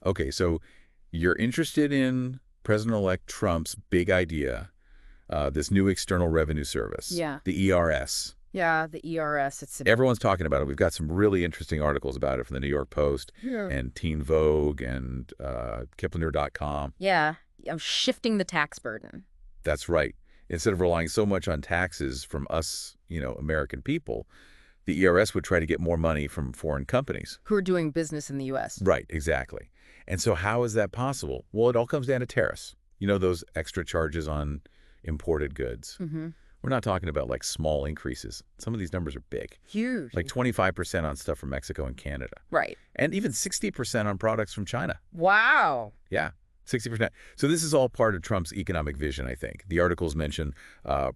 Okay, so you're interested in President-elect Trump's big idea, this new External Revenue Service, Yeah. the ERS. Yeah, the ERS. Everyone's talking about it. We've got some really interesting articles about it from the New York Post Yeah. and Teen Vogue and Kiplinger.com. Yeah, I'm shifting the tax burden. That's right. Instead of relying so much on taxes from us, American people, the ERS would try to get more money from foreign companies. Who are doing business in the U.S. Right, exactly. And so how is that possible? Well, it all comes down to tariffs. Those extra charges on imported goods. Mm-hmm. We're not talking about like small increases. Some of these numbers are big. Huge. Like 25% on stuff from Mexico and Canada. Right. And even 60% on products from China. Wow. Yeah, 60%. So this is all part of Trump's economic vision, I think. The articles mention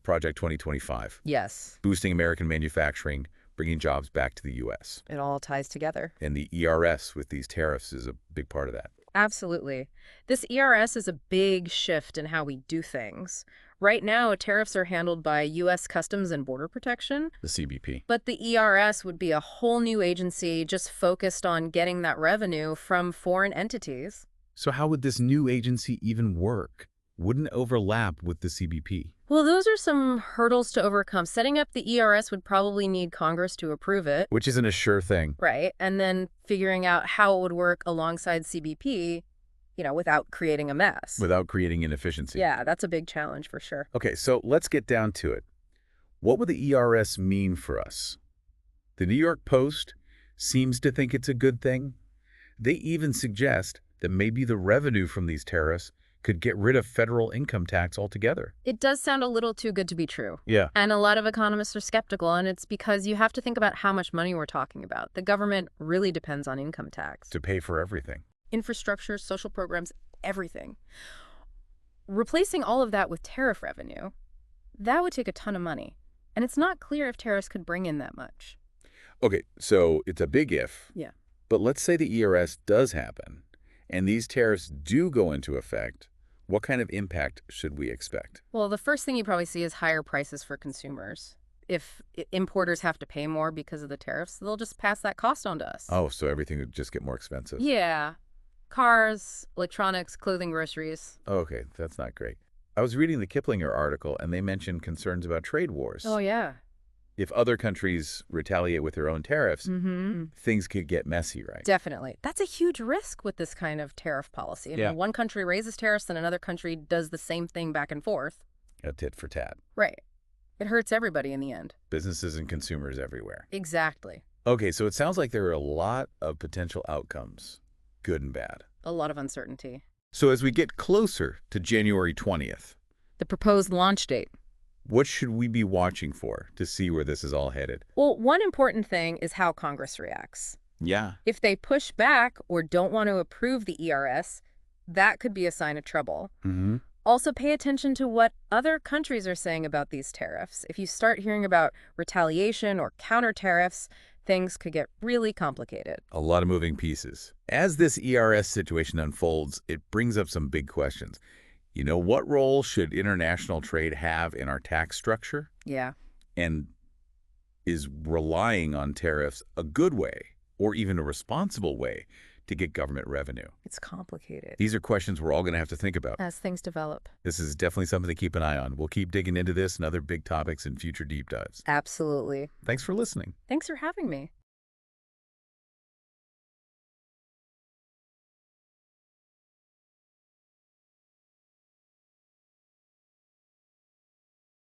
Project 2025. Yes. Boosting American manufacturing, bringing jobs back to the U.S. It all ties together. And the ERS with these tariffs is a big part of that. Absolutely. This ERS is a big shift in how we do things. Right now, tariffs are handled by U.S. Customs and Border Protection. The CBP. But the ERS would be a whole new agency just focused on getting that revenue from foreign entities. So how would this new agency even work? Wouldn't overlap with the CBP? Well, those are some hurdles to overcome. Setting up the ERS would probably need Congress to approve it. Which isn't a sure thing. Right. And then figuring out how it would work alongside CBP, without creating a mess. Without creating inefficiency. Yeah, that's a big challenge for sure. Okay, so let's get down to it. What would the ERS mean for us? The New York Post seems to think it's a good thing. They even suggest that maybe the revenue from these tariffs could get rid of federal income tax altogether. It does sound a little too good to be true. Yeah. And a lot of economists are skeptical, and it's because you have to think about how much money we're talking about. The government really depends on income tax. To pay for everything. Infrastructure, social programs, everything. Replacing all of that with tariff revenue, that would take a ton of money. And it's not clear if tariffs could bring in that much. Okay, so it's a big if. Yeah. But let's say the ERS does happen, and these tariffs do go into effect. What kind of impact should we expect? Well, the first thing you probably see is higher prices for consumers. If importers have to pay more because of the tariffs, they'll just pass that cost on to us. Oh, so everything would just get more expensive. Yeah. Cars, electronics, clothing, groceries. Okay, that's not great. I was reading the Kiplinger article, and they mentioned concerns about trade wars. Oh, yeah. If other countries retaliate with their own tariffs, Mm-hmm. things could get messy, right? Definitely. That's a huge risk with this kind of tariff policy. Yeah. One country raises tariffs and another country does the same thing back and forth. A tit for tat. Right. It hurts everybody in the end. Businesses and consumers everywhere. Exactly. Okay, so it sounds like there are a lot of potential outcomes, good and bad. A lot of uncertainty. So as we get closer to January 20th, The proposed launch date. what should we be watching for to see where this is all headed? Well, one important thing is how Congress reacts. Yeah. If they push back or don't want to approve the ERS, that could be a sign of trouble. Mm-hmm. Also, pay attention to what other countries are saying about these tariffs. If you start hearing about retaliation or counter tariffs, things could get really complicated. A lot of moving pieces. As this ERS situation unfolds, it brings up some big questions. What role should international trade have in our tax structure? Yeah. And is relying on tariffs a good way or even a responsible way to get government revenue? It's complicated. These are questions we're all going to have to think about. As things develop. This is definitely something to keep an eye on. We'll keep digging into this and other big topics in future deep dives. Absolutely. Thanks for listening. Thanks for having me.